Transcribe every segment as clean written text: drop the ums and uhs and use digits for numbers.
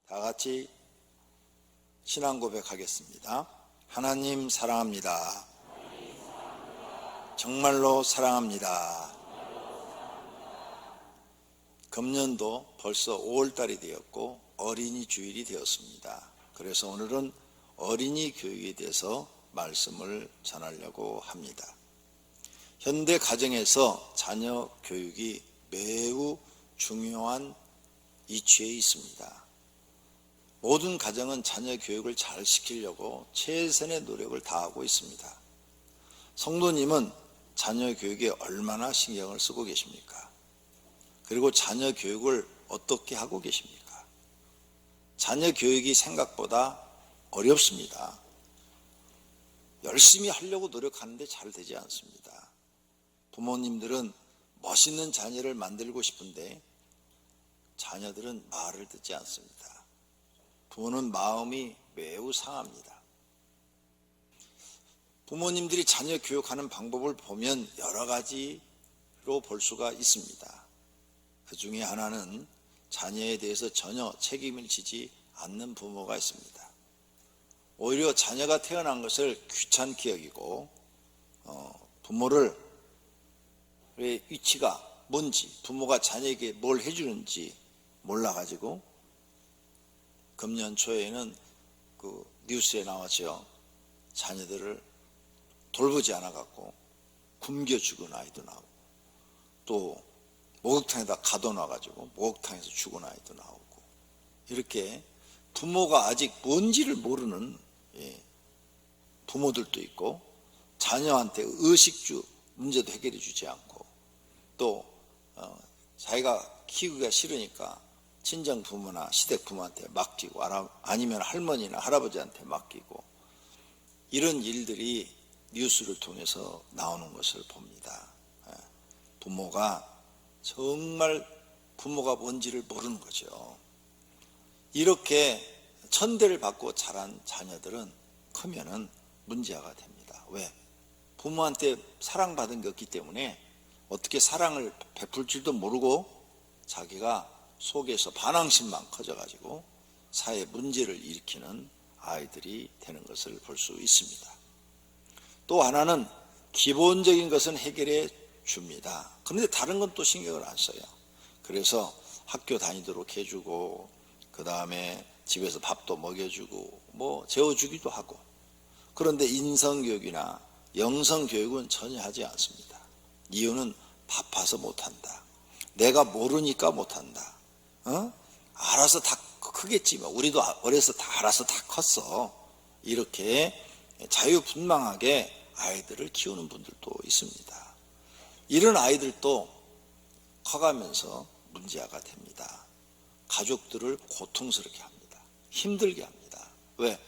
다 같이 신앙 고백하겠습니다. 하나님 사랑합니다. 정말로 사랑합니다. 금년도 벌써 5월달이 되었고 어린이 주일이 되었습니다. 그래서 오늘은 어린이 교육에 대해서 말씀을 전하려고 합니다. 현대 가정에서 자녀 교육이 매우 중요한 이치에 있습니다. 모든 가정은 자녀 교육을 잘 시키려고 최선의 노력을 다하고 있습니다. 성도님은 자녀 교육에 얼마나 신경을 쓰고 계십니까? 그리고 자녀 교육을 어떻게 하고 계십니까? 자녀 교육이 생각보다 어렵습니다. 열심히 하려고 노력하는데 잘 되지 않습니다. 부모님들은 멋있는 자녀를 만들고 싶은데 자녀들은 말을 듣지 않습니다. 부모는 마음이 매우 상합니다. 부모님들이 자녀 교육하는 방법을 보면 여러 가지로 볼 수가 있습니다. 그 중에 하나는 자녀에 대해서 전혀 책임을 지지 않는 부모가 있습니다. 오히려 자녀가 태어난 것을 귀찮게 여기고 부모를 위치가 뭔지, 부모가 자녀에게 뭘 해주는지 몰라가지고 금년 초에는 그 뉴스에 나왔죠. 자녀들을 돌보지 않아갖고 굶겨 죽은 아이도 나오고, 또 목욕탕에다 가둬놔가지고 목욕탕에서 죽은 아이도 나오고, 이렇게 부모가 아직 뭔지를 모르는 부모들도 있고, 자녀한테 의식주 문제도 해결해 주지 않고, 또 자기가 키우기가 싫으니까 친정 부모나 시댁 부모한테 맡기고, 아니면 할머니나 할아버지한테 맡기고, 이런 일들이 뉴스를 통해서 나오는 것을 봅니다. 부모가 정말 부모가 뭔지를 모르는 거죠. 이렇게 천대를 받고 자란 자녀들은 크면은 문제가 됩니다. 왜? 부모한테 사랑받은 게 없기 때문에 어떻게 사랑을 베풀 줄도 모르고 자기가 속에서 반항심만 커져가지고 사회 문제를 일으키는 아이들이 되는 것을 볼 수 있습니다. 또 하나는 기본적인 것은 해결해 줍니다. 그런데 다른 건 또 신경을 안 써요. 그래서 학교 다니도록 해주고, 그 다음에 집에서 밥도 먹여주고, 뭐 재워주기도 하고. 그런데 인성교육이나 영성교육은 전혀 하지 않습니다. 이유는 바빠서 못한다. 내가 모르니까 못한다. 알아서 다 크겠지만, 우리도 어려서 다 알아서 다 컸어. 이렇게 자유분방하게 아이들을 키우는 분들도 있습니다. 이런 아이들도 커가면서 문제가 됩니다. 가족들을 고통스럽게 합니다. 힘들게 합니다. 왜?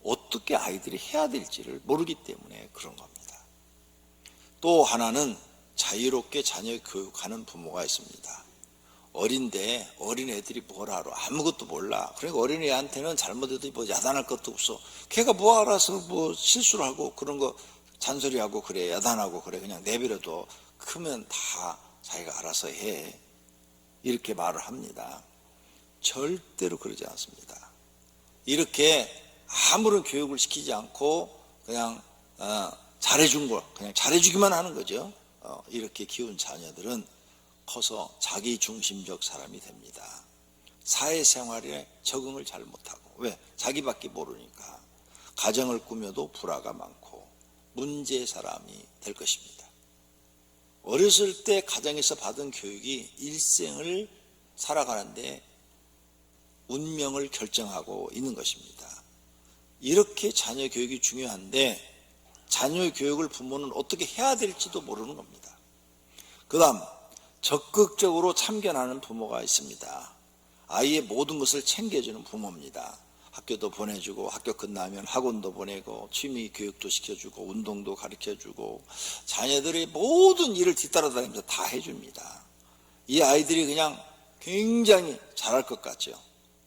어떻게 아이들이 해야 될지를 모르기 때문에 그런 겁니다. 또 하나는 자유롭게 자녀 교육하는 부모가 있습니다. 어린데 어린애들이 뭘 알아? 아무것도 몰라. 그러니까 어린애한테는 잘못해도 뭐 야단할 것도 없어. 걔가 뭐 알아서 뭐 실수를 하고 그런 거 잔소리하고 그래, 야단하고 그래, 그냥 내버려둬. 크면 다 자기가 알아서 해. 이렇게 말을 합니다. 절대로 그러지 않습니다. 이렇게 아무런 교육을 시키지 않고 그냥 잘해준 거, 그냥 잘해주기만 하는 거죠. 이렇게 키운 자녀들은 커서 자기중심적 사람이 됩니다. 사회생활에 적응을 잘 못하고, 왜? 자기밖에 모르니까 가정을 꾸며도 불화가 많고 문제의 사람이 될 것입니다. 어렸을 때 가정에서 받은 교육이 일생을 살아가는데 운명을 결정하고 있는 것입니다. 이렇게 자녀 교육이 중요한데 자녀 교육을 부모는 어떻게 해야 될지도 모르는 겁니다. 그 다음, 적극적으로 참견하는 부모가 있습니다. 아이의 모든 것을 챙겨주는 부모입니다. 학교도 보내주고, 학교 끝나면 학원도 보내고, 취미 교육도 시켜주고, 운동도 가르쳐주고, 자녀들의 모든 일을 뒤따라다니면서 다 해줍니다. 이 아이들이 그냥 굉장히 잘할 것 같죠.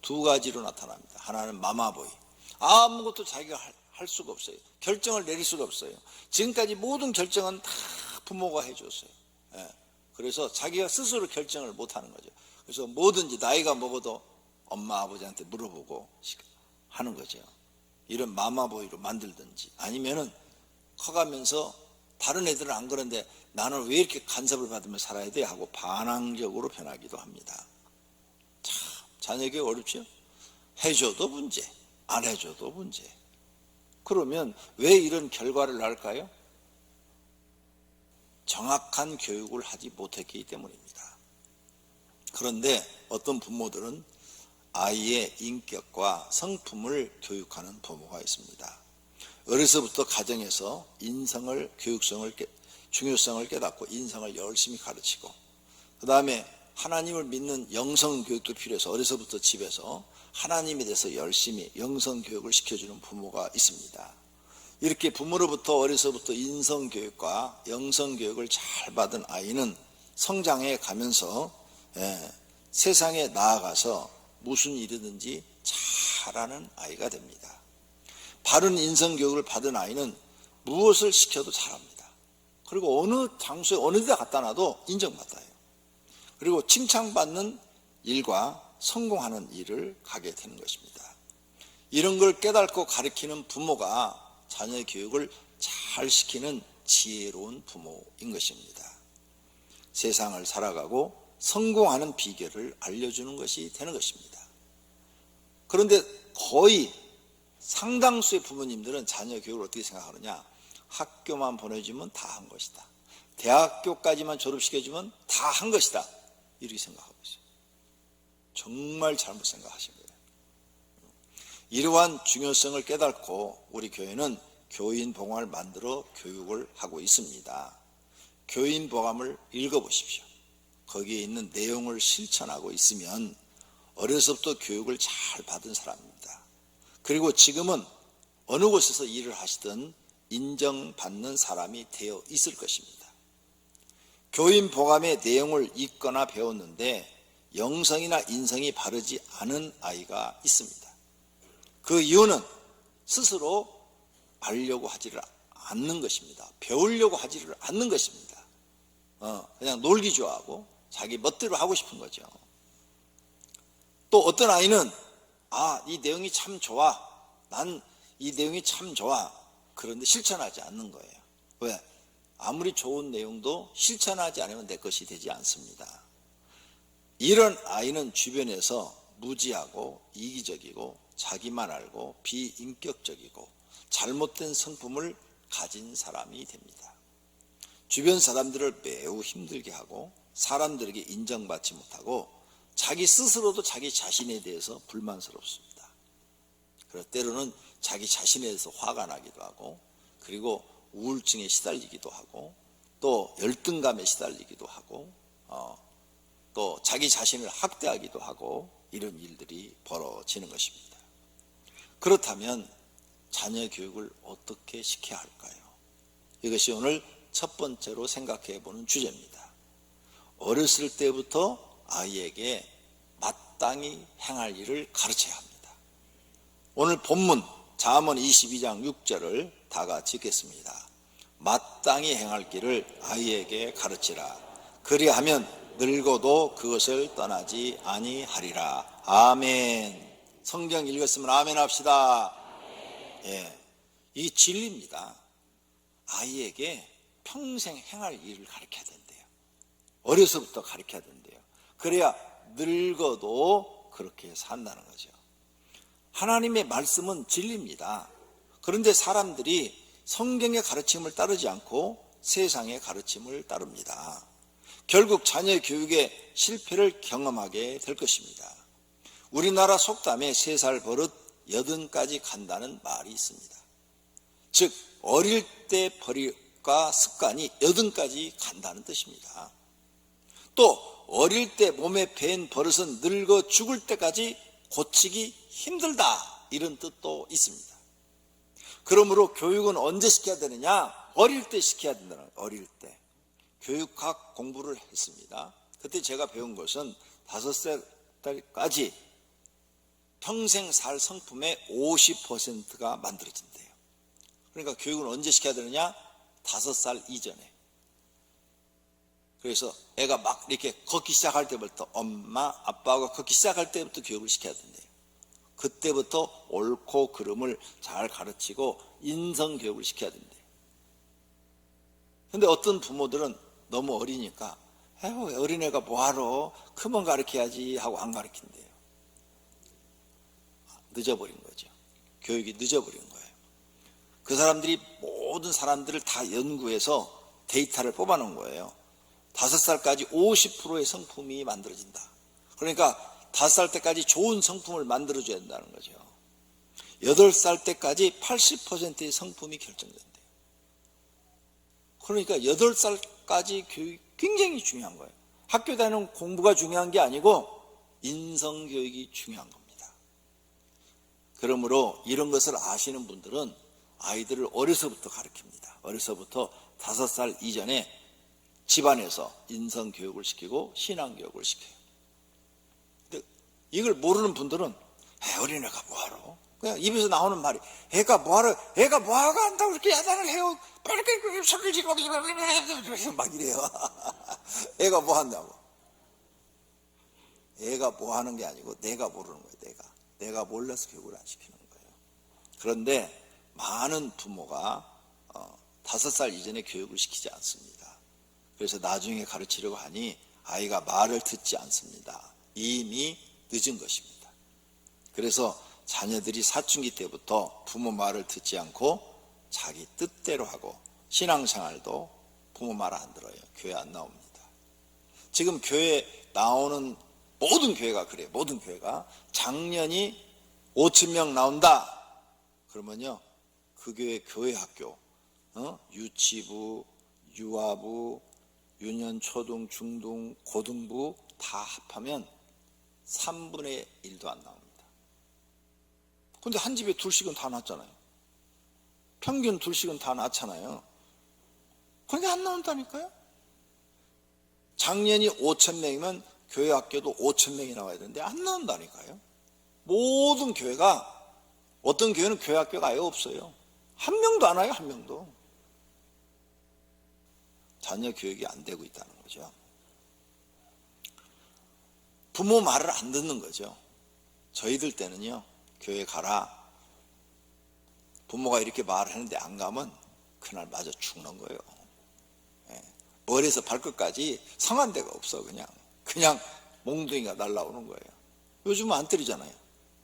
두 가지로 나타납니다. 하나는 마마보이. 아무것도 자기가 할 수가 없어요. 결정을 내릴 수가 없어요. 지금까지 모든 결정은 다 부모가 해줬어요. 그래서 자기가 스스로 결정을 못하는 거죠. 그래서 뭐든지 나이가 먹어도 엄마 아버지한테 물어보고 하는 거죠. 이런 마마보이로 만들든지, 아니면은 커가면서 다른 애들은 안 그런데 나는 왜 이렇게 간섭을 받으며 살아야 돼 하고 반항적으로 변하기도 합니다. 참 자녀 교육 어렵죠? 해줘도 문제, 안 해줘도 문제. 그러면 왜 이런 결과를 낳을까요? 정확한 교육을 하지 못했기 때문입니다. 그런데 어떤 부모들은 아이의 인격과 성품을 교육하는 부모가 있습니다. 어려서부터 가정에서 인성을, 중요성을 깨닫고 인성을 열심히 가르치고, 그 다음에 하나님을 믿는 영성교육도 필요해서 어려서부터 집에서 하나님에 대해서 열심히 영성교육을 시켜주는 부모가 있습니다. 이렇게 부모로부터 어려서부터 인성교육과 영성교육을 잘 받은 아이는 성장해 가면서 세상에 나아가서 무슨 일이든지 잘하는 아이가 됩니다. 바른 인성교육을 받은 아이는 무엇을 시켜도 잘합니다. 그리고 어느 장소에 어느 데 갖다 놔도 인정받아요. 그리고 칭찬받는 일과 성공하는 일을 가게 되는 것입니다. 이런 걸 깨닫고 가르치는 부모가 자녀 교육을 잘 시키는 지혜로운 부모인 것입니다. 세상을 살아가고 성공하는 비결을 알려주는 것이 되는 것입니다. 그런데 거의 상당수의 부모님들은 자녀 교육을 어떻게 생각하느냐? 학교만 보내주면 다 한 것이다. 대학교까지만 졸업시켜주면 다 한 것이다. 이렇게 생각하고 있어요. 정말 잘못 생각하신 거예요. 이러한 중요성을 깨닫고 우리 교회는 교인보감을 만들어 교육을 하고 있습니다. 교인보감을 읽어보십시오. 거기에 있는 내용을 실천하고 있으면 어려서부터 교육을 잘 받은 사람입니다. 그리고 지금은 어느 곳에서 일을 하시든 인정받는 사람이 되어 있을 것입니다. 교인보감의 내용을 읽거나 배웠는데 영성이나 인성이 바르지 않은 아이가 있습니다. 그 이유는 스스로 알려고 하지를 않는 것입니다. 배우려고 하지를 않는 것입니다. 그냥 놀기 좋아하고 자기 멋대로 하고 싶은 거죠. 또 어떤 아이는 이 내용이 참 좋아. 난 이 내용이 참 좋아. 그런데 실천하지 않는 거예요. 왜? 아무리 좋은 내용도 실천하지 않으면 내 것이 되지 않습니다. 이런 아이는 주변에서 무지하고 이기적이고 자기만 알고 비인격적이고 잘못된 성품을 가진 사람이 됩니다. 주변 사람들을 매우 힘들게 하고 사람들에게 인정받지 못하고 자기 스스로도 자기 자신에 대해서 불만스럽습니다. 그래서 때로는 자기 자신에 대해서 화가 나기도 하고, 그리고 우울증에 시달리기도 하고, 또 열등감에 시달리기도 하고, 또 자기 자신을 학대하기도 하고, 이런 일들이 벌어지는 것입니다. 그렇다면 자녀 교육을 어떻게 시켜야 할까요? 이것이 오늘 첫 번째로 생각해 보는 주제입니다. 어렸을 때부터 아이에게 마땅히 행할 일을 가르쳐야 합니다. 오늘 본문 잠언 22장 6절을 다 같이 읽겠습니다. 마땅히 행할 길을 아이에게 가르치라. 그리하면 늙어도 그것을 떠나지 아니하리라. 아멘. 성경 읽었으면 아멘 합시다. 예, 이 진리입니다. 아이에게 평생 행할 일을 가르쳐야 된대요. 어려서부터 가르쳐야 된대요. 그래야 늙어도 그렇게 산다는 거죠. 하나님의 말씀은 진리입니다. 그런데 사람들이 성경의 가르침을 따르지 않고 세상의 가르침을 따릅니다. 결국 자녀 교육의 실패를 경험하게 될 것입니다. 우리나라 속담에 3살 버릇 80까지 간다는 말이 있습니다. 즉 어릴 때 버릇과 습관이 80까지 간다는 뜻입니다. 또 어릴 때 몸에 밴 버릇은 늙어 죽을 때까지 고치기 힘들다, 이런 뜻도 있습니다. 그러므로 교육은 언제 시켜야 되느냐? 어릴 때 시켜야 된다는 거예요. 어릴 때. 교육학 공부를 했습니다. 그때 제가 배운 것은 5살까지 평생 살 성품의 50%가 만들어진대요. 그러니까 교육은 언제 시켜야 되느냐? 5살 이전에. 그래서 애가 막 이렇게 걷기 시작할 때부터 엄마, 아빠가 걷기 시작할 때부터 교육을 시켜야 된대요. 그때부터 옳고 그름을 잘 가르치고 인성교육을 시켜야 된대요. 근데 어떤 부모들은 너무 어리니까 에휴, 어린애가 뭐하러, 크면 가르쳐야지 하고 안 가르친대요. 늦어버린 거죠. 교육이 늦어버린 거예요. 그 사람들이 모든 사람들을 다 연구해서 데이터를 뽑아놓은 거예요. 5살까지 50%의 성품이 만들어진다. 그러니까 5살 때까지 좋은 성품을 만들어줘야 된다는 거죠. 8살 때까지 80%의 성품이 결정된대요. 그러니까 8살까지 교육이 굉장히 중요한 거예요. 학교 다니는 공부가 중요한 게 아니고 인성교육이 중요한 겁니다. 그러므로 이런 것을 아시는 분들은 아이들을 어려서부터 가르칩니다. 어려서부터 5살 이전에 집안에서 인성교육을 시키고 신앙교육을 시켜요. 근데 이걸 모르는 분들은 어린애가 뭐하러? 그냥 입에서 나오는 말이 애가 뭐하러 한다고 그렇게 야단을 해요. 빨리 소리를 지르고 막 이래요. 애가 뭐 한다고? 애가 뭐 하는 게 아니고 내가 모르는 거예요. 내가 몰라서 교육을 안 시키는 거예요. 그런데 많은 부모가 5살 이전에 교육을 시키지 않습니다. 그래서 나중에 가르치려고 하니 아이가 말을 듣지 않습니다. 이미 늦은 것입니다. 그래서 자녀들이 사춘기 때부터 부모 말을 듣지 않고 자기 뜻대로 하고 신앙생활도 부모 말 안 들어요. 교회 안 나옵니다. 지금 교회 나오는 모든 교회가 그래요. 모든 교회가 작년이 5,000명 나온다. 그러면요, 그 교회 학교 유치부, 유아부, 유년, 초등, 중등, 고등부 다 합하면 3분의 1도 안 나옵니다. 근데 한 집에 둘씩은 다 낳잖아요. 평균 둘씩은 다 낳잖아요. 그러니까 안 나온다니까요. 작년이 5,000명이면 교회 학교도 5,000명이 나와야 되는데 안 나온다니까요. 모든 교회가, 어떤 교회는 교회 학교가 아예 없어요. 한 명도 안 와요. 한 명도. 자녀 교육이 안 되고 있다는 거죠. 부모 말을 안 듣는 거죠. 저희들 때는요, 교회 가라. 부모가 이렇게 말을 하는데 안 가면 그날 맞아 죽는 거예요. 머리에서 발끝까지 성한 데가 없어. 그냥 몽둥이가 날라오는 거예요. 요즘은 안 때리잖아요.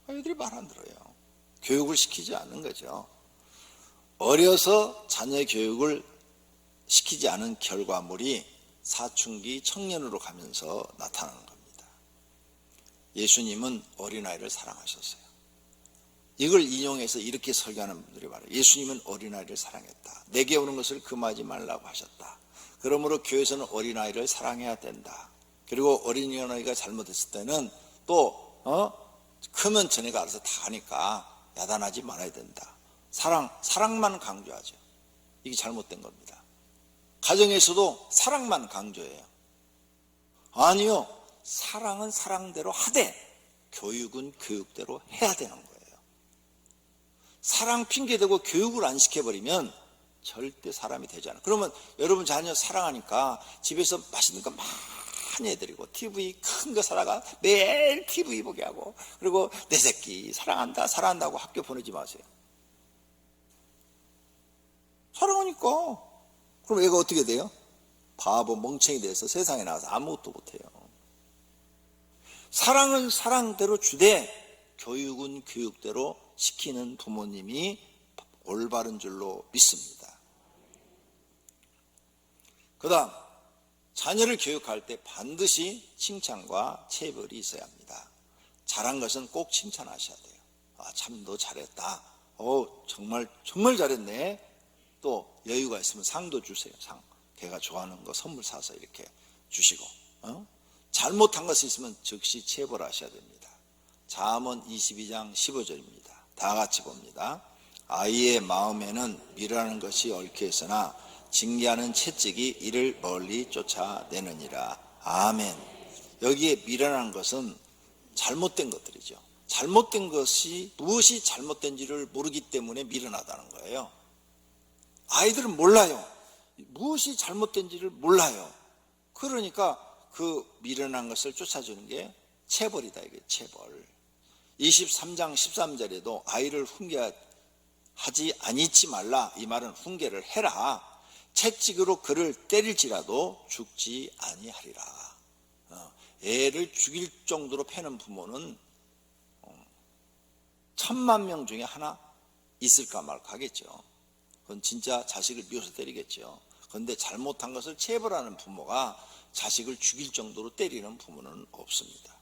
애들이 말 안 들어요. 교육을 시키지 않는 거죠. 어려서 자녀 교육을 시키지 않은 결과물이 사춘기 청년으로 가면서 나타나는 겁니다. 예수님은 어린아이를 사랑하셨어요. 이걸 인용해서 이렇게 설교하는 분들이 말해요. 예수님은 어린아이를 사랑했다. 내게 오는 것을 금하지 말라고 하셨다. 그러므로 교회에서는 어린아이를 사랑해야 된다. 그리고 어린아이가 잘못했을 때는 또 크면 전에가 알아서 다 하니까 야단하지 말아야 된다. 사랑만 강조하죠. 이게 잘못된 겁니다. 가정에서도 사랑만 강조해요. 아니요, 사랑은 사랑대로 하되 교육은 교육대로 해야 되는 거예요. 사랑 핑계대고 교육을 안 시켜버리면 절대 사람이 되지 않아요. 그러면 여러분 자녀 사랑하니까 집에서 맛있는 거 많이 해드리고 TV 큰 거 사다가 매일 TV 보게 하고, 그리고 내 새끼 사랑한다고 학교 보내지 마세요. 사랑하니까. 그럼 애가 어떻게 돼요? 바보 멍청이 돼서 세상에 나가서 아무것도 못해요. 사랑은 사랑대로 주되 교육은 교육대로 시키는 부모님이 올바른 줄로 믿습니다. 그 다음, 자녀를 교육할 때 반드시 칭찬과 체벌이 있어야 합니다. 잘한 것은 꼭 칭찬하셔야 돼요. 참 너 잘했다. 정말 잘했네. 또 여유가 있으면 상도 주세요. 상. 걔가 좋아하는 거 선물 사서 이렇게 주시고. 잘못한 것이 있으면 즉시 체벌하셔야 됩니다. 잠언 22장 15절입니다. 다 같이 봅니다. 아이의 마음에는 미라는 것이 얽혀 있으나 징계하는 채찍이 이를 멀리 쫓아내느니라. 아멘. 여기에 미련한 것은 잘못된 것들이죠. 잘못된 것이 무엇이 잘못된지를 모르기 때문에 미련하다는 거예요. 아이들은 몰라요. 무엇이 잘못된지를 몰라요. 그러니까 그 미련한 것을 쫓아주는 게 체벌이다, 이게 체벌. 23장 13절에도 아이를 훈계하지 아니치 말라, 이 말은 훈계를 해라. 채찍으로 그를 때릴지라도 죽지 아니하리라. 애를 죽일 정도로 패는 부모는 1000만 명 중에 하나 있을까 말까 하겠죠. 그건 진짜 자식을 미워서 때리겠죠. 그런데 잘못한 것을 체벌하는 부모가 자식을 죽일 정도로 때리는 부모는 없습니다.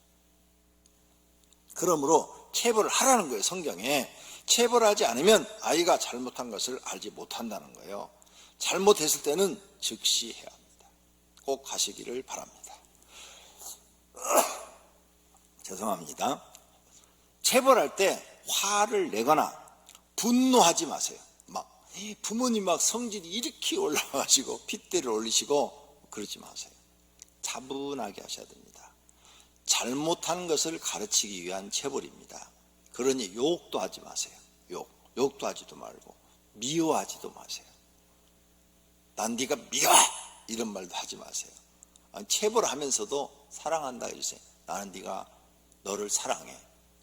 그러므로 체벌을 하라는 거예요. 성경에. 체벌하지 않으면 아이가 잘못한 것을 알지 못한다는 거예요. 잘못했을 때는 즉시 해야 합니다. 꼭 하시기를 바랍니다. 죄송합니다. 체벌할 때 화를 내거나 분노하지 마세요. 막 부모님 막 성질이 이렇게 올라가시고 핏대를 올리시고 그러지 마세요. 차분하게 하셔야 됩니다. 잘못한 것을 가르치기 위한 체벌입니다. 그러니 욕도 하지 마세요. 욕도 하지도 말고 미워하지도 마세요. 난 네가 미워 이런 말도 하지 마세요. 체벌하면서도 사랑한다 해주세요. 나는 네가 너를 사랑해.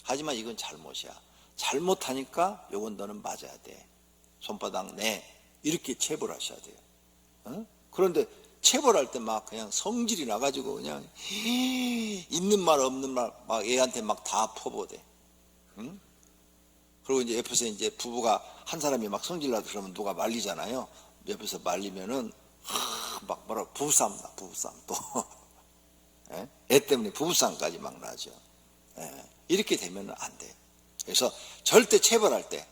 하지만 이건 잘못이야. 잘못하니까 요건 너는 맞아야 돼. 손바닥 내. 이렇게 체벌하셔야 돼요. 그런데 체벌할 때 막 그냥 성질이 나가지고 그냥 있는 말 없는 말 막 애한테 막 다 퍼부어대. 그리고 이제 옆에서 이제 부부가 한 사람이 막 성질나서 그러면 누가 말리잖아요. 옆에서 말리면은 막 뭐라 부부싸움 또. 애 때문에 부부싸움까지 막 나죠. 이렇게 되면 안 돼요. 그래서 절대 체벌할 때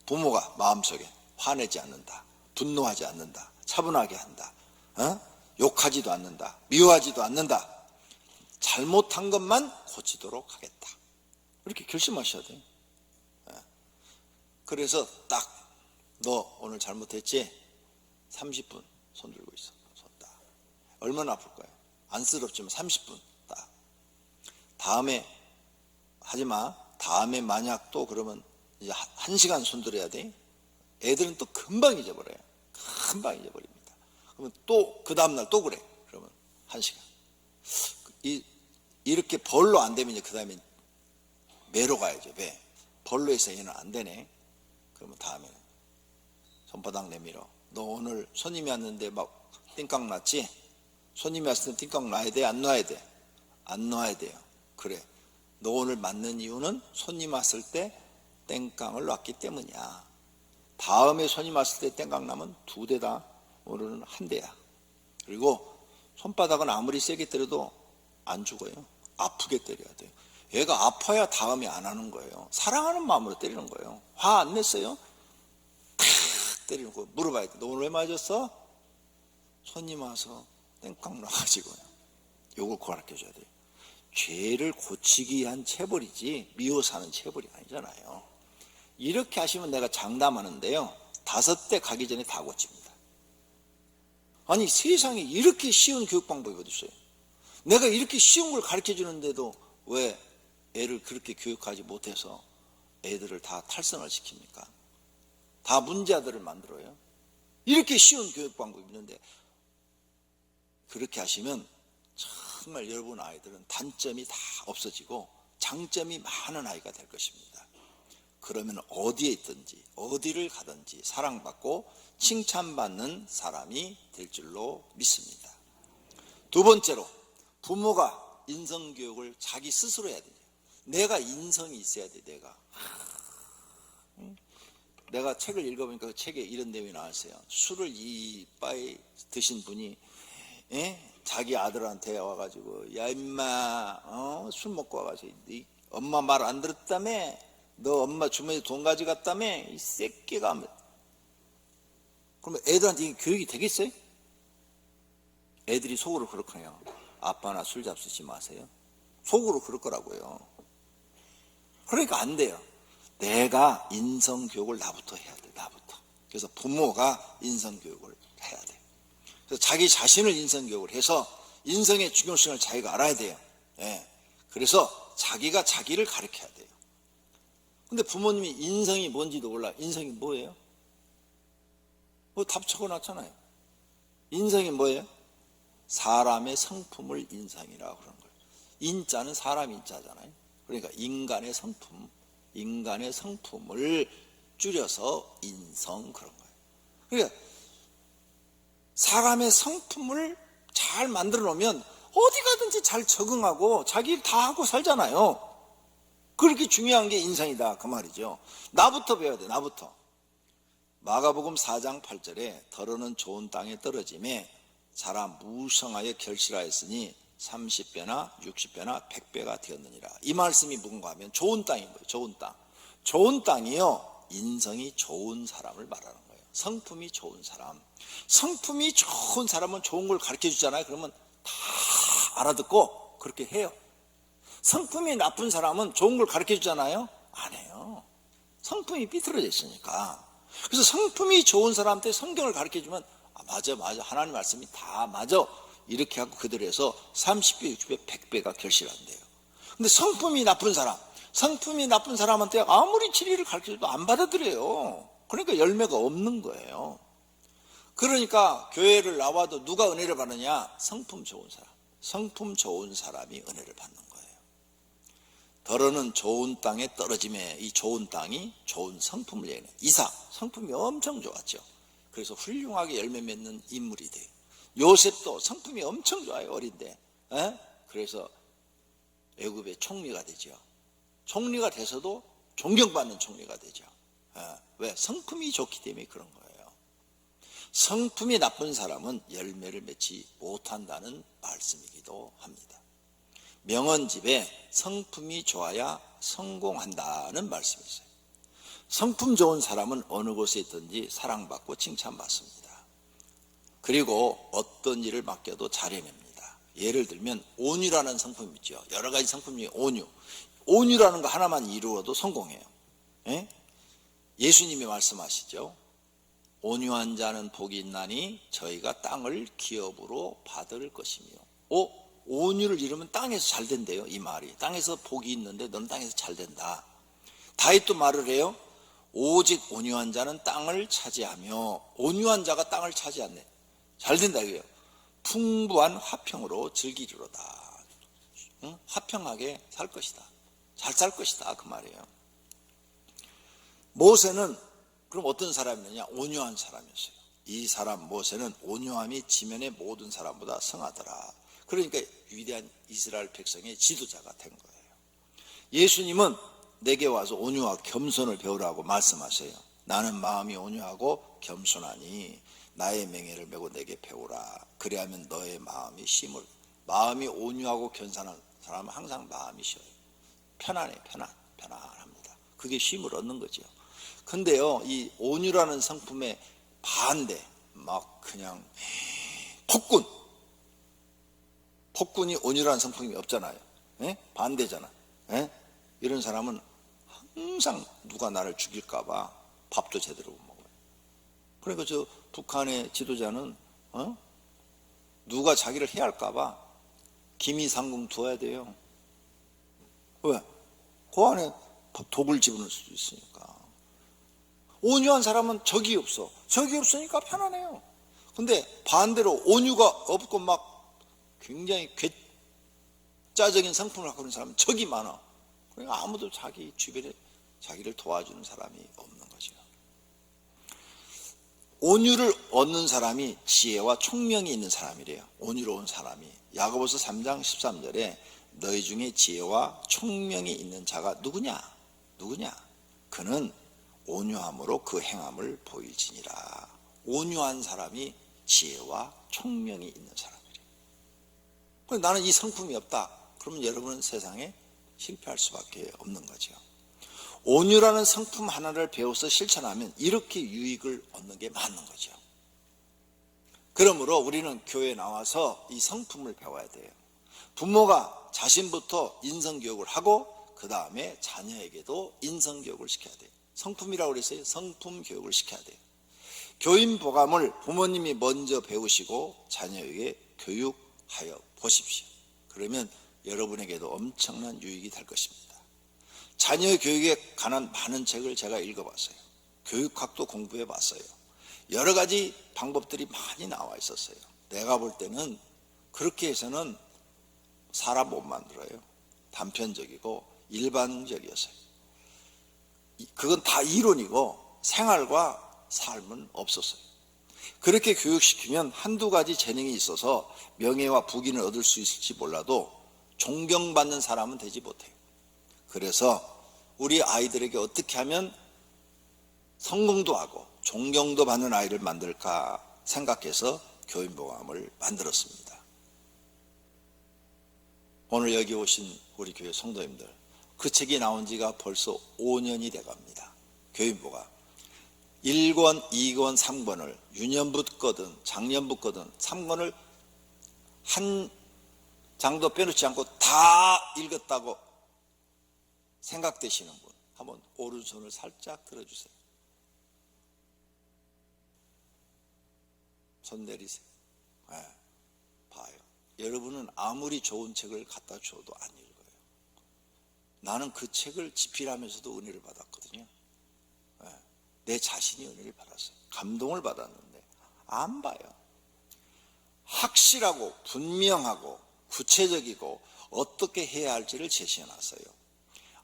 부모가 마음속에 화내지 않는다, 분노하지 않는다, 차분하게 한다, 욕하지도 않는다, 미워하지도 않는다, 잘못한 것만 고치도록 하겠다, 이렇게 결심하셔야 돼요. 그래서 딱 너 오늘 잘못했지? 30분 손 들고 있어. 손 딱. 얼마나 아플까요? 안쓰럽지만 30분 딱. 다음에 하지마. 다음에 만약 또 그러면 이제 1시간 손 들어야 돼. 애들은 또 금방 잊어버려요. 금방 잊어버립니다. 그러면 또 그 다음날 또 그래. 그러면 1시간. 이렇게 벌로 안 되면 이제 그 다음에 매로 가야죠. 매. 벌로 해서 얘는 안 되네. 그러면 다음에는 손바닥 내밀어. 너 오늘 손님이 왔는데 막 띵깡 났지? 손님이 왔을 때 띵깡 놔야 돼? 안 놔야 돼? 안 놔야 돼요. 그래. 너 오늘 맞는 이유는 손님 왔을 때 땡깡을 놨기 때문이야. 다음에 손님 왔을 때 땡깡 나면 2대다. 오늘은 1대야. 그리고 손바닥은 아무리 세게 때려도 안 죽어요. 아프게 때려야 돼요. 얘가 아파야 다음에 안 하는 거예요. 사랑하는 마음으로 때리는 거예요. 화 안 냈어요? 탁 때리는 거 물어봐야 돼. 너 오늘 왜 맞았어? 손님 와서 땡깡 나가지고요. 요걸 가르쳐줘야 돼요. 죄를 고치기 위한 체벌이지 미워서 하는 체벌이 아니잖아요. 이렇게 하시면 내가 장담하는데요, 5대 가기 전에 다 고칩니다. 아니 세상에 이렇게 쉬운 교육 방법이 어디 있어요? 내가 이렇게 쉬운 걸 가르쳐 주는데도 왜 애를 그렇게 교육하지 못해서 애들을 다 탈선을 시킵니까? 다 문제아들을 만들어요. 이렇게 쉬운 교육 방법이 있는데 그렇게 하시면 정말 여러분 아이들은 단점이 다 없어지고 장점이 많은 아이가 될 것입니다. 그러면 어디에 있든지 어디를 가든지 사랑받고 칭찬받는 사람이 될 줄로 믿습니다. 2번째로 부모가 인성교육을 자기 스스로 해야 돼요. 내가 인성이 있어야 돼. 내가 책을 읽어보니까 그 책에 이런 내용이 나왔어요. 술을 이빠이 드신 분이 자기 아들한테 와가지고 야 임마 술 먹고 와가지고 네 엄마 말 안 들었다며? 너 엄마 주머니에 돈 가져갔다며? 이 새끼가. 그러면 애들한테 이게 교육이 되겠어요? 애들이 속으로 그렇거든요. 아빠나 술 잡수지 마세요. 속으로 그럴 거라고요. 그러니까 안 돼요. 내가 인성교육을 나부터 해야 돼. 나부터. 그래서 부모가 인성교육을 해야 돼. 그래서 자기 자신을 인성교육을 해서 인성의 중요성을 자기가 알아야 돼요. 그래서 자기가 자기를 가르쳐야 돼요. 근데 부모님이 인성이 뭔지도 몰라. 인성이 뭐예요? 뭐 답 적어놨잖아요. 인성이 뭐예요? 사람의 성품을 인성이라고 그러는 거예요. 인자는 사람 인자잖아요. 그러니까 인간의 성품을 줄여서 인성 그런 거예요. 그러니까 사람의 성품을 잘 만들어 놓으면 어디 가든지 잘 적응하고 자기 일 다 하고 살잖아요. 그렇게 중요한 게 인성이다 그 말이죠. 나부터 배워야 돼. 나부터. 마가복음 4장 8절에 더러는 좋은 땅에 떨어짐에 자라 무성하여 결실하였으니 30배나 60배나 100배가 되었느니라. 이 말씀이 뭔가 하면 좋은 땅인 거예요. 좋은 땅. 좋은 땅이요, 인성이 좋은 사람을 말하는 거예요. 성품이 좋은 사람. 성품이 좋은 사람은 좋은 걸 가르쳐 주잖아요. 그러면 다 알아듣고 그렇게 해요. 성품이 나쁜 사람은 좋은 걸 가르쳐 주잖아요. 안 해요. 성품이 삐뚤어져 있으니까. 그래서 성품이 좋은 사람한테 성경을 가르쳐 주면 맞아 하나님 말씀이 다 맞아 이렇게 하고 그대로 해서 30배, 60배, 100배가 결실한대요. 근데 성품이 나쁜 사람한테 아무리 진리를 가르쳐줘도 안 받아들여요. 그러니까 열매가 없는 거예요. 그러니까 교회를 나와도 누가 은혜를 받느냐? 성품 좋은 사람이 은혜를 받는 거예요. 더러는 좋은 땅에 떨어짐에 이 좋은 땅이 좋은 성품을 얘기해요. 이삭 성품이 엄청 좋았죠. 그래서 훌륭하게 열매 맺는 인물이 돼요. 요셉도 성품이 엄청 좋아요. 어린데. 그래서 애굽의 총리가 되죠. 총리가 돼서도 존경받는 총리가 되죠. 왜? 성품이 좋기 때문에 그런 거예요. 성품이 나쁜 사람은 열매를 맺지 못한다는 말씀이기도 합니다. 명언집에 성품이 좋아야 성공한다는 말씀이 있어요. 성품 좋은 사람은 어느 곳에 있든지 사랑받고 칭찬받습니다. 그리고 어떤 일을 맡겨도 잘 해냅니다. 예를 들면 온유라는 성품이 있죠. 여러 가지 성품 중에 온유라는 거 하나만 이루어도 성공해요. 예수님이 말씀하시죠. 온유한 자는 복이 있나니 저희가 땅을 기업으로 받을 것이며. 온유를 이루면 땅에서 잘 된대요. 이 말이. 땅에서 복이 있는데 너는 땅에서 잘 된다. 다윗도 말을 해요. 오직 온유한 자는 땅을 차지하며. 온유한 자가 땅을 차지한대. 잘 된다 이거예요. 풍부한 화평으로 즐기리로다. 화평하게 살 것이다. 잘 살 것이다 그 말이에요. 모세는 그럼 어떤 사람이냐? 온유한 사람이었어요. 이 사람 모세는 온유함이 지면의 모든 사람보다 성하더라. 그러니까 위대한 이스라엘 백성의 지도자가 된 거예요. 예수님은 내게 와서 온유와 겸손을 배우라고 말씀하세요. 나는 마음이 온유하고 겸손하니 나의 명예를 메고 내게 배우라. 그래야면 너의 마음이 마음이 온유하고 겸손한 사람은 항상 마음이 쉬어요. 편안합니다. 그게 쉼을 얻는 거죠. 근데요, 이 온유라는 성품의 반대, 막 그냥 폭군이 온유라는 성품이 없잖아요. 반대잖아. 이런 사람은 항상 누가 나를 죽일까봐 밥도 제대로 못 먹어요. 그러니까 저 북한의 지도자는 누가 자기를 해할까봐 기미상궁 두어야 돼요. 왜? 그 안에 독을 집어넣을 수도 있으니까. 온유한 사람은 적이 없어. 적이 없으니까 편안해요. 근데 반대로 온유가 없고 막 굉장히 괴짜적인 성품을 갖고 있는 사람은 적이 많아. 그러니까 아무도 자기 주변에 자기를 도와주는 사람이 없는 거죠. 온유를 얻는 사람이 지혜와 총명이 있는 사람이래요. 온유로운 사람이. 야고보서 3장 13절에 너희 중에 지혜와 총명이 있는 자가 누구냐? 그는 온유함으로 그 행함을 보일지니라. 온유한 사람이 지혜와 총명이 있는 사람이래요. 나는 이 성품이 없다. 그러면 여러분은 세상에 실패할 수밖에 없는 거죠. 온유라는 성품 하나를 배워서 실천하면 이렇게 유익을 얻는 게 맞는 거죠. 그러므로 우리는 교회에 나와서 이 성품을 배워야 돼요. 부모가 자신부터 인성교육을 하고 그 다음에 자녀에게도 인성교육을 시켜야 돼요. 성품이라고 그랬어요. 성품교육을 시켜야 돼요. 교인보감을 부모님이 먼저 배우시고 자녀에게 교육하여 보십시오. 그러면 여러분에게도 엄청난 유익이 될 것입니다. 자녀 교육에 관한 많은 책을 제가 읽어봤어요. 교육학도 공부해봤어요. 여러 가지 방법들이 많이 나와 있었어요. 내가 볼 때는 그렇게 해서는 사람 못 만들어요. 단편적이고 일반적이어서요. 그건 다 이론이고 생활과 삶은 없었어요. 그렇게 교육시키면 한두 가지 재능이 있어서 명예와 부귀는 얻을 수 있을지 몰라도 존경받는 사람은 되지 못해요. 그래서 우리 아이들에게 어떻게 하면 성공도 하고 존경도 받는 아이를 만들까 생각해서 교인보감을 만들었습니다. 오늘 여기 오신 우리 교회 성도님들, 그 책이 나온 지가 벌써 5년이 돼갑니다. 교인보감 1권, 2권, 3권을 유년부 거든 작년부 거든 3권을 한 장도 빼놓지 않고 다 읽었다고 생각되시는 분 한번 오른손을 살짝 들어주세요. 손 내리세요. 네, 봐요. 여러분은 아무리 좋은 책을 갖다 줘도 안 읽어요. 나는 그 책을 집필하면서도 은혜를 받았거든요. 네, 내 자신이 은혜를 받았어요. 감동을 받았는데 안 봐요. 확실하고 분명하고 구체적이고 어떻게 해야 할지를 제시해놨어요.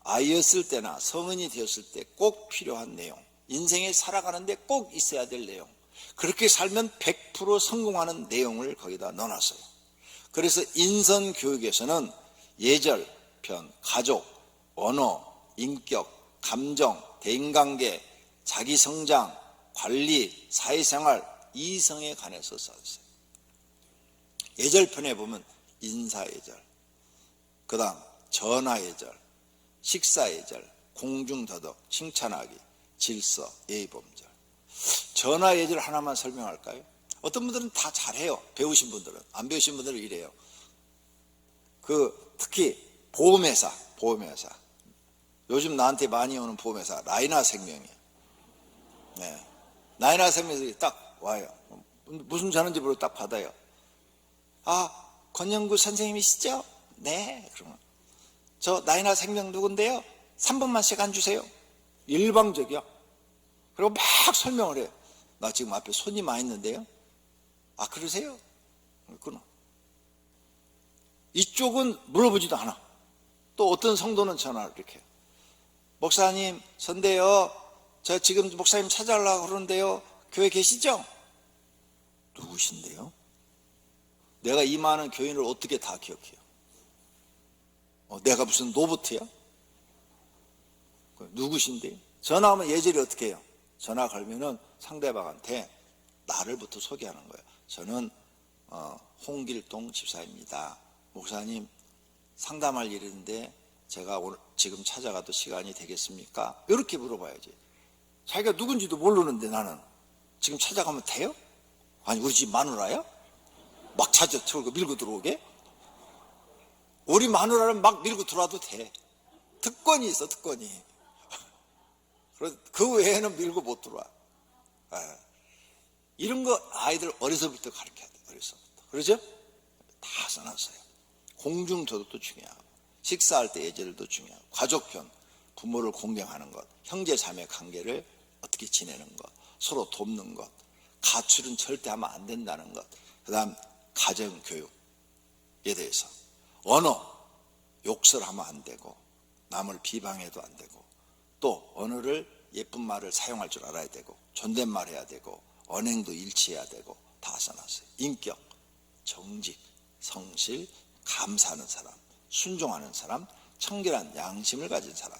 아이였을 때나 성인이 되었을 때 꼭 필요한 내용, 인생에 살아가는데 꼭 있어야 될 내용, 그렇게 살면 100% 성공하는 내용을 거기다 넣어놨어요. 그래서 인선교육에서는 예절, 편, 가족, 언어, 인격, 감정, 대인관계, 자기성장, 관리, 사회생활, 이성에 관해서 썼어요. 예절편에 보면 인사예절, 그 다음 전화예절, 식사예절, 공중도덕, 칭찬하기, 질서, 예의범절. 전화예절 하나만 설명할까요? 어떤 분들은 다 잘해요. 배우신 분들은. 안 배우신 분들은 이래요. 특히 보험회사. 요즘 나한테 많이 오는 보험회사 라이나 생명이에요. 네. 라이나 생명에서 딱 와요. 무슨 전화인지 모르고 딱 받아요. 아, 권영구 선생님이시죠? 네. 그러면 저 라이나 생명 누군데요? 3분만 시간 주세요. 일방적이야. 그리고 막 설명을 해요. 나 지금 앞에 손님 와 있는데요. 아, 그러세요? 끊어. 이쪽은 물어보지도 않아. 또 어떤 성도는 전화를 이렇게 해요. 목사님, 전데요. 저 지금 목사님 찾아가려고 그러는데요. 교회 계시죠? 누구신데요? 내가 이 많은 교인을 어떻게 다 기억해요? 내가 무슨 노부트야? 누구신데요? 전화하면 예절이 어떻게 해요? 전화 걸면은 상대방한테 나를부터 소개하는 거예요. 저는 홍길동 집사입니다. 목사님 상담할 일인데 제가 오늘 지금 찾아가도 시간이 되겠습니까? 이렇게 물어봐야지. 자기가 누군지도 모르는데 나는 지금 찾아가면 돼요? 아니 우리 집 마누라야? 막 찾아 들고 밀고 들어오게? 우리 마누라는 막 밀고 들어와도 돼. 특권이 있어, 특권이. 그 외에는 밀고 못 들어와. 이런 거 아이들 어려서부터 가르쳐야 돼. 어려서부터. 그러죠? 다 써놨어요. 공중도덕도 중요하고, 식사할 때 예절도 중요하고, 가족편, 부모를 공경하는 것, 형제자매 관계를 어떻게 지내는 것, 서로 돕는 것, 가출은 절대 하면 안 된다는 것, 그 다음 가정교육에 대해서 언어, 욕설하면 안 되고 남을 비방해도 안 되고 또 언어를 예쁜 말을 사용할 줄 알아야 되고 존댓말 해야 되고 언행도 일치해야 되고 다 써놨어요. 인격, 정직, 성실, 감사하는 사람, 순종하는 사람, 청결한 양심을 가진 사람,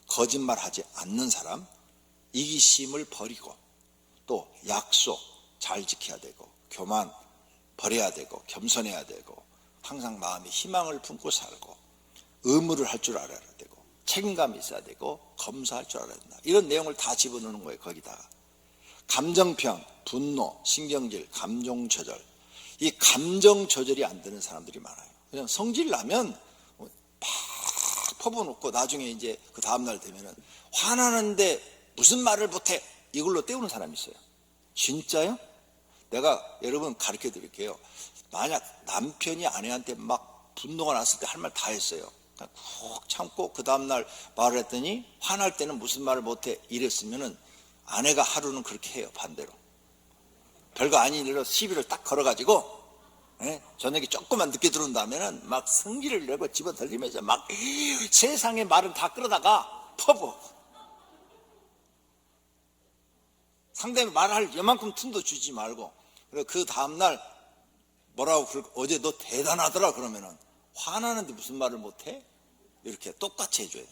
거짓말하지 않는 사람, 이기심을 버리고 또 약속 잘 지켜야 되고 교만 버려야 되고 겸손해야 되고 항상 마음에 희망을 품고 살고 의무를 할 줄 알아야 되고 책임감이 있어야 되고 검사할 줄 알아야 된다. 이런 내용을 다 집어넣는 거예요. 거기다가 감정편, 분노, 신경질, 감정 조절. 이 감정 조절이 안 되는 사람들이 많아요. 그냥 성질 나면 팍 퍼부어놓고 나중에 이제 그 다음날 되면은 화나는데 무슨 말을 못해 이걸로 때우는 사람이 있어요. 진짜요? 내가 여러분 가르쳐 드릴게요. 만약 남편이 아내한테 막 분노가 났을 때 할 말 다 했어요. 푹 참고 그 다음날 말을 했더니 화날 때는 무슨 말을 못해 이랬으면은 아내가 하루는 그렇게 해요. 반대로 별거 아닌 일로 시비를 딱 걸어가지고 예? 저녁에 조금만 늦게 들어온다면은 막 성기를 내고 집어 들리면서 막 세상의 말을 다 끌어다가 퍼부. 상대방 말할 요만큼 틈도 주지 말고. 그리고 그 다음날 뭐라고 어제 너 대단하더라 그러면은 화나는데 무슨 말을 못해? 이렇게 똑같이 해줘요.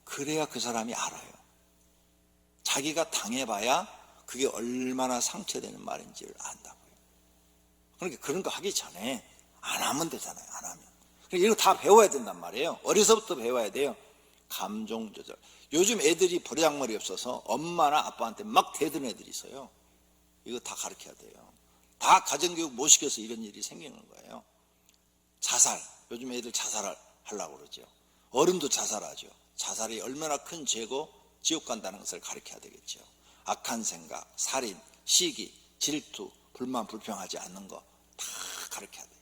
그래야 그 사람이 알아요. 자기가 당해봐야 그게 얼마나 상처되는 말인지를 안다고요. 그러니까 그런 거 하기 전에 안 하면 되잖아요. 안 하면. 그러니까 이거 다 배워야 된단 말이에요. 어려서부터 배워야 돼요. 감정 조절. 요즘 애들이 버르장머리 없어서 엄마나 아빠한테 막 대드는 애들이 있어요. 이거 다 가르쳐야 돼요. 다 가정교육 못 시켜서 이런 일이 생기는 거예요. 자살. 요즘 애들 자살하려고 그러죠. 어른도 자살하죠. 자살이 얼마나 큰 죄고 지옥 간다는 것을 가르쳐야 되겠죠. 악한 생각, 살인, 시기, 질투, 불만, 불평하지 않는 거 다 가르쳐야 돼요.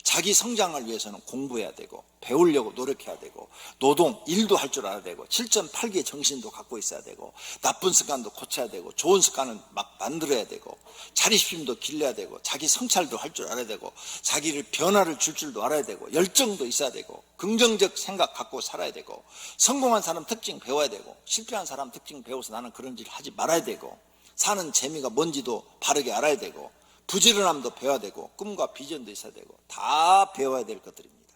자기 성장을 위해서는 공부해야 되고 배우려고 노력해야 되고 노동, 일도 할 줄 알아야 되고 7.8개의 정신도 갖고 있어야 되고 나쁜 습관도 고쳐야 되고 좋은 습관은 막 만들어야 되고 자립심도 길러야 되고 자기 성찰도 할 줄 알아야 되고 자기를 변화를 줄 줄도 알아야 되고 열정도 있어야 되고 긍정적 생각 갖고 살아야 되고 성공한 사람 특징 배워야 되고 실패한 사람 특징 배워서 나는 그런 짓을 하지 말아야 되고 사는 재미가 뭔지도 바르게 알아야 되고 부지런함도 배워야 되고 꿈과 비전도 있어야 되고 다 배워야 될 것들입니다.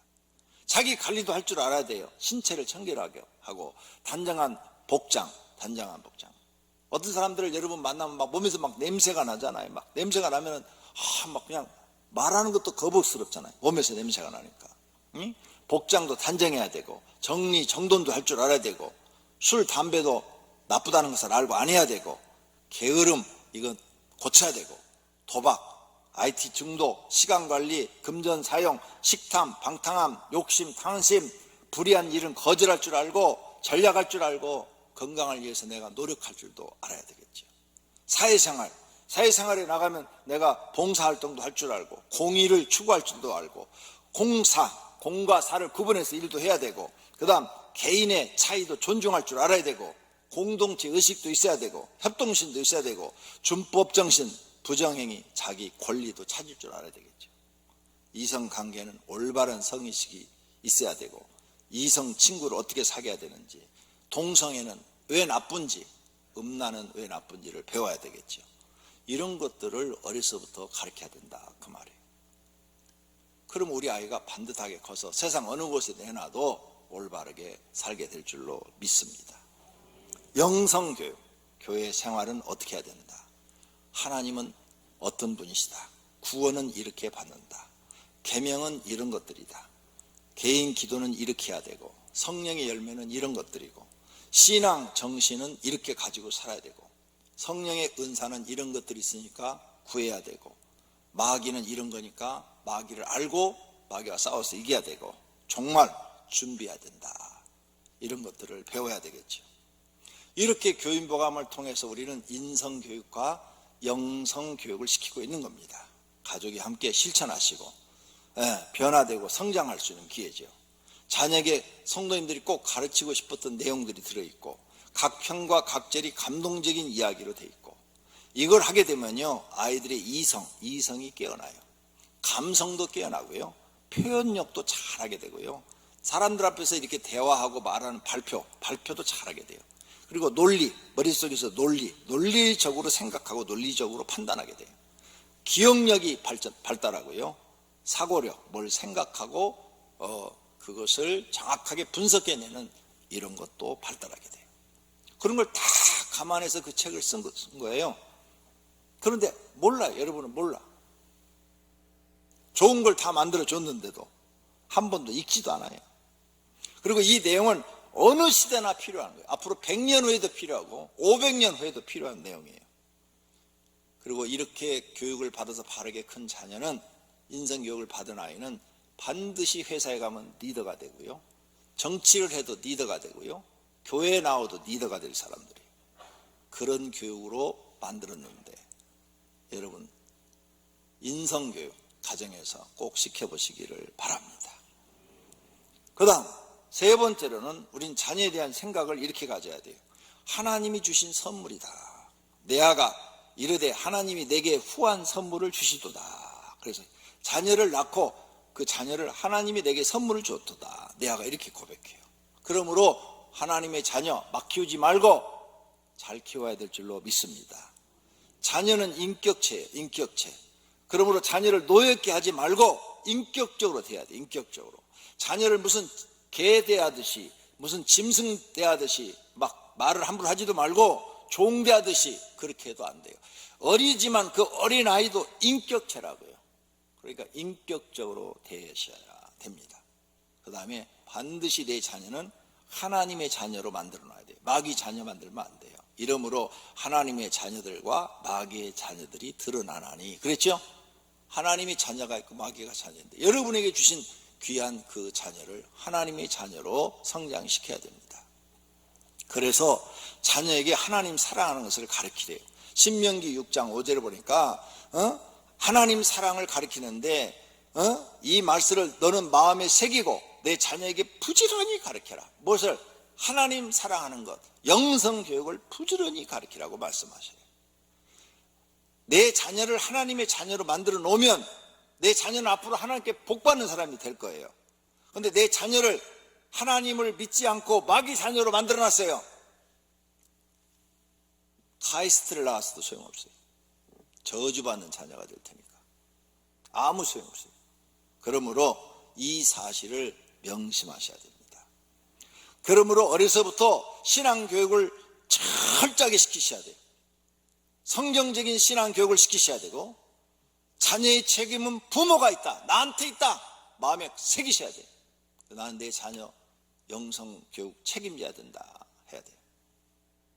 자기 관리도 할 줄 알아야 돼요. 신체를 청결하게 하고 단정한 복장. 어떤 사람들을 여러분 만나면 막 몸에서 막 냄새가 나잖아요. 막 냄새가 나면은 막 그냥 말하는 것도 거북스럽잖아요. 몸에서 냄새가 나니까. 응? 복장도 단정해야 되고 정리 정돈도 할 줄 알아야 되고 술 담배도 나쁘다는 것을 알고 안 해야 되고 게으름 이건 고쳐야 되고 도박, IT 중독, 시간관리, 금전 사용, 식탐, 방탕함, 욕심, 탕심, 불의한 일은 거절할 줄 알고 전략할 줄 알고 건강을 위해서 내가 노력할 줄도 알아야 되겠죠. 사회생활에 나가면 내가 봉사활동도 할 줄 알고 공의를 추구할 줄도 알고 공과 사를 구분해서 일도 해야 되고 그 다음 개인의 차이도 존중할 줄 알아야 되고 공동체 의식도 있어야 되고 협동심도 있어야 되고 준법정신 부정행위, 자기 권리도 찾을 줄 알아야 되겠죠. 이성관계는 올바른 성의식이 있어야 되고 이성 친구를 어떻게 사귀어야 되는지 동성애는 왜 나쁜지 음란은 왜 나쁜지를 배워야 되겠죠. 이런 것들을 어려서부터 가르쳐야 된다 그 말이에요. 그럼 우리 아이가 반듯하게 커서 세상 어느 곳에 내놔도 올바르게 살게 될 줄로 믿습니다. 영성교육, 교회 생활은 어떻게 해야 된다. 하나님은 어떤 분이시다. 구원은 이렇게 받는다. 계명은 이런 것들이다. 개인 기도는 이렇게 해야 되고 성령의 열매는 이런 것들이고 신앙 정신은 이렇게 가지고 살아야 되고 성령의 은사는 이런 것들이 있으니까 구해야 되고 마귀는 이런 거니까 마귀를 알고 마귀와 싸워서 이겨야 되고 정말 준비해야 된다. 이런 것들을 배워야 되겠죠. 이렇게 교인보감을 통해서 우리는 인성교육과 영성교육을 시키고 있는 겁니다. 가족이 함께 실천하시고 변화되고 성장할 수 있는 기회죠. 자녀에게 성도님들이 꼭 가르치고 싶었던 내용들이 들어있고 각 편과 각 절이 감동적인 이야기로 돼 있고 이걸 하게 되면요 아이들의 이성이 깨어나요. 감성도 깨어나고요 표현력도 잘하게 되고요 사람들 앞에서 이렇게 대화하고 말하는 발표도 잘하게 돼요. 그리고 논리, 머릿속에서 논리적으로 생각하고 논리적으로 판단하게 돼요. 기억력이 발달하고요. 사고력, 뭘 생각하고 그것을 정확하게 분석해내는 이런 것도 발달하게 돼요. 그런 걸 다 감안해서 그 책을 쓴 거예요. 그런데 몰라요. 여러분은 몰라. 좋은 걸 다 만들어줬는데도 한 번도 읽지도 않아요. 그리고 이 내용은 어느 시대나 필요한 거예요. 앞으로 100년 후에도 필요하고 500년 후에도 필요한 내용이에요. 그리고 이렇게 교육을 받아서 바르게 큰 자녀는 인성교육을 받은 아이는 반드시 회사에 가면 리더가 되고요. 정치를 해도 리더가 되고요. 교회에 나와도 리더가 될 사람들이에요. 그런 교육으로 만들었는데 여러분 인성교육 가정에서 꼭 시켜보시기를 바랍니다. 그 다음 세 번째로는 우린 자녀에 대한 생각을 이렇게 가져야 돼요. 하나님이 주신 선물이다. 내 아가 이르되 하나님이 내게 후한 선물을 주시도다. 그래서 자녀를 낳고 그 자녀를 하나님이 내게 선물을 줬도다. 내 아가 이렇게 고백해요. 그러므로 하나님의 자녀 막 키우지 말고 잘 키워야 될 줄로 믿습니다. 자녀는 인격체예요. 인격체. 그러므로 자녀를 노엽게 하지 말고 인격적으로 대해야 돼. 인격적으로. 자녀를 무슨 개 대하듯이 무슨 짐승 대하듯이 막 말을 함부로 하지도 말고 종 대하듯이 그렇게 해도 안 돼요. 어리지만 그 어린아이도 인격체라고요. 그러니까 인격적으로 대하셔야 됩니다. 그 다음에 반드시 내 자녀는 하나님의 자녀로 만들어 놔야 돼요. 마귀 자녀 만들면 안 돼요. 이러므로 하나님의 자녀들과 마귀의 자녀들이 드러나나니, 그랬죠? 하나님의 자녀가 있고 마귀가 자녀인데 여러분에게 주신 귀한 그 자녀를 하나님의 자녀로 성장시켜야 됩니다. 그래서 자녀에게 하나님 사랑하는 것을 가르치래요. 신명기 6장 5절을 보니까 하나님 사랑을 가르치는데 이 말씀을 너는 마음에 새기고 내 자녀에게 부지런히 가르쳐라. 무엇을? 하나님 사랑하는 것, 영성교육을 부지런히 가르치라고 말씀하셔요. 내 자녀를 하나님의 자녀로 만들어 놓으면 내 자녀는 앞으로 하나님께 복받는 사람이 될 거예요. 그런데 내 자녀를 하나님을 믿지 않고 마귀 자녀로 만들어 놨어요. 카이스트를 나왔어도 소용없어요. 저주받는 자녀가 될 테니까 아무 소용없어요. 그러므로 이 사실을 명심하셔야 됩니다. 그러므로 어려서부터 신앙교육을 철저하게 시키셔야 돼요. 성경적인 신앙교육을 시키셔야 되고 자녀의 책임은 부모가 있다, 나한테 있다, 마음에 새기셔야 돼요. 나는 내 자녀 영성교육 책임져야 된다 해야 돼요.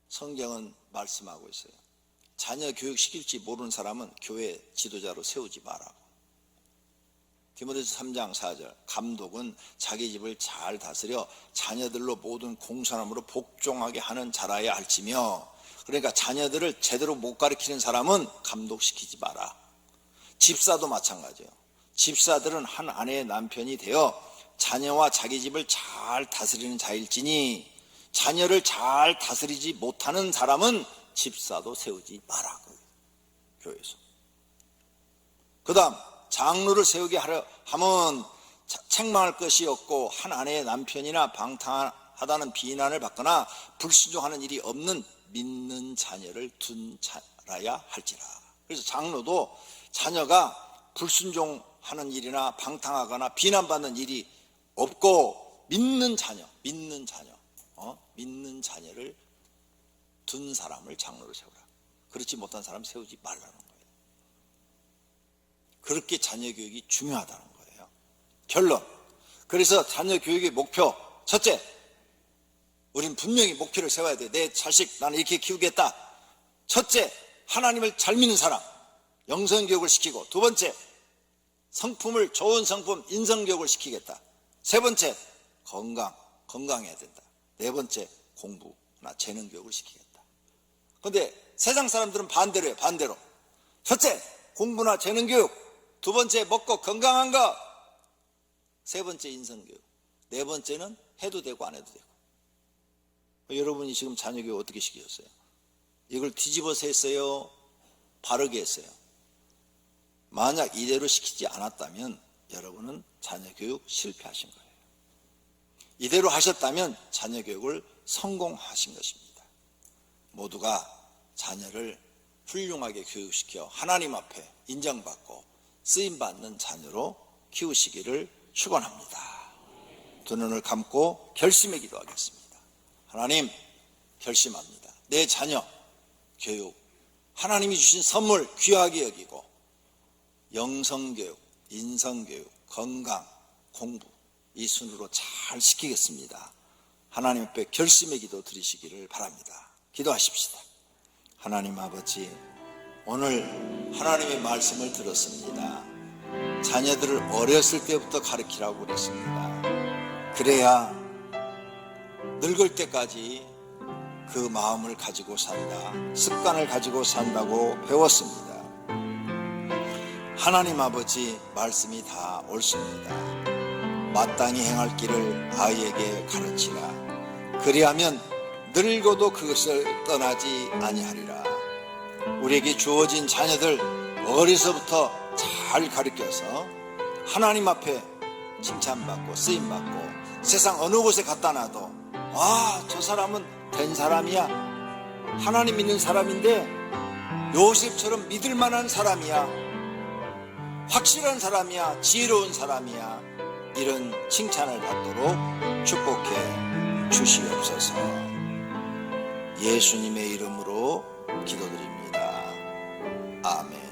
성경은 말씀하고 있어요. 자녀 교육시킬지 모르는 사람은 교회 지도자로 세우지 마라고. 디모데서 3장 4절 감독은 자기 집을 잘 다스려 자녀들로 모든 공손함으로 복종하게 하는 자라야 할지며, 그러니까 자녀들을 제대로 못 가르치는 사람은 감독시키지 마라. 집사도 마찬가지예요. 집사들은 한 아내의 남편이 되어 자녀와 자기 집을 잘 다스리는 자일지니 자녀를 잘 다스리지 못하는 사람은 집사도 세우지 마라. 교회에서. 그 다음 장로를 세우게 하려 하면 책망할 것이 없고 한 아내의 남편이나 방탕하다는 비난을 받거나 불순종하는 일이 없는 믿는 자녀를 둔 자라야 할지라. 그래서 장로도 자녀가 불순종하는 일이나 방탕하거나 비난받는 일이 없고 믿는 자녀를 둔 사람을 장로로 세우라. 그렇지 못한 사람 세우지 말라는 거예요. 그렇게 자녀 교육이 중요하다는 거예요. 결론. 그래서 자녀 교육의 목표, 첫째, 우린 분명히 목표를 세워야 돼. 내 자식 나는 이렇게 키우겠다. 첫째, 하나님을 잘 믿는 사람, 영성교육을 시키고, 두 번째, 좋은 성품, 인성교육을 시키겠다. 세 번째, 건강해야 된다. 네 번째, 공부나 재능교육을 시키겠다. 그런데 세상 사람들은 반대로 해요. 반대로. 첫째, 공부나 재능교육. 두 번째, 먹고 건강한 거. 세 번째, 인성교육. 네 번째는 해도 되고 안 해도 되고. 여러분이 지금 자녀교육 어떻게 시키셨어요? 이걸 뒤집어서 했어요? 바르게 했어요? 만약 이대로 시키지 않았다면 여러분은 자녀교육 실패하신 거예요. 이대로 하셨다면 자녀교육을 성공하신 것입니다. 모두가 자녀를 훌륭하게 교육시켜 하나님 앞에 인정받고 쓰임받는 자녀로 키우시기를 축원합니다. 두 눈을 감고 결심에 기도하겠습니다. 하나님, 결심합니다. 내 자녀 교육, 하나님이 주신 선물 귀하게 여기고 영성교육, 인성교육, 건강, 공부 이 순으로 잘 시키겠습니다. 하나님 앞에 결심의 기도 드리시기를 바랍니다. 기도하십시다. 하나님 아버지, 오늘 하나님의 말씀을 들었습니다. 자녀들을 어렸을 때부터 가르치라고 그랬습니다. 그래야 늙을 때까지 그 마음을 가지고 산다, 습관을 가지고 산다고 배웠습니다. 하나님 아버지, 말씀이 다 옳습니다. 마땅히 행할 길을 아이에게 가르치라. 그리하면 늙어도 그것을 떠나지 아니하리라. 우리에게 주어진 자녀들 어려서부터 잘 가르쳐서 하나님 앞에 칭찬받고 쓰임받고 세상 어느 곳에 갖다 놔도 저 사람은 된 사람이야, 하나님 믿는 사람인데 요셉처럼 믿을 만한 사람이야, 확실한 사람이야, 지혜로운 사람이야, 이런 칭찬을 받도록 축복해 주시옵소서. 예수님의 이름으로 기도드립니다. 아멘.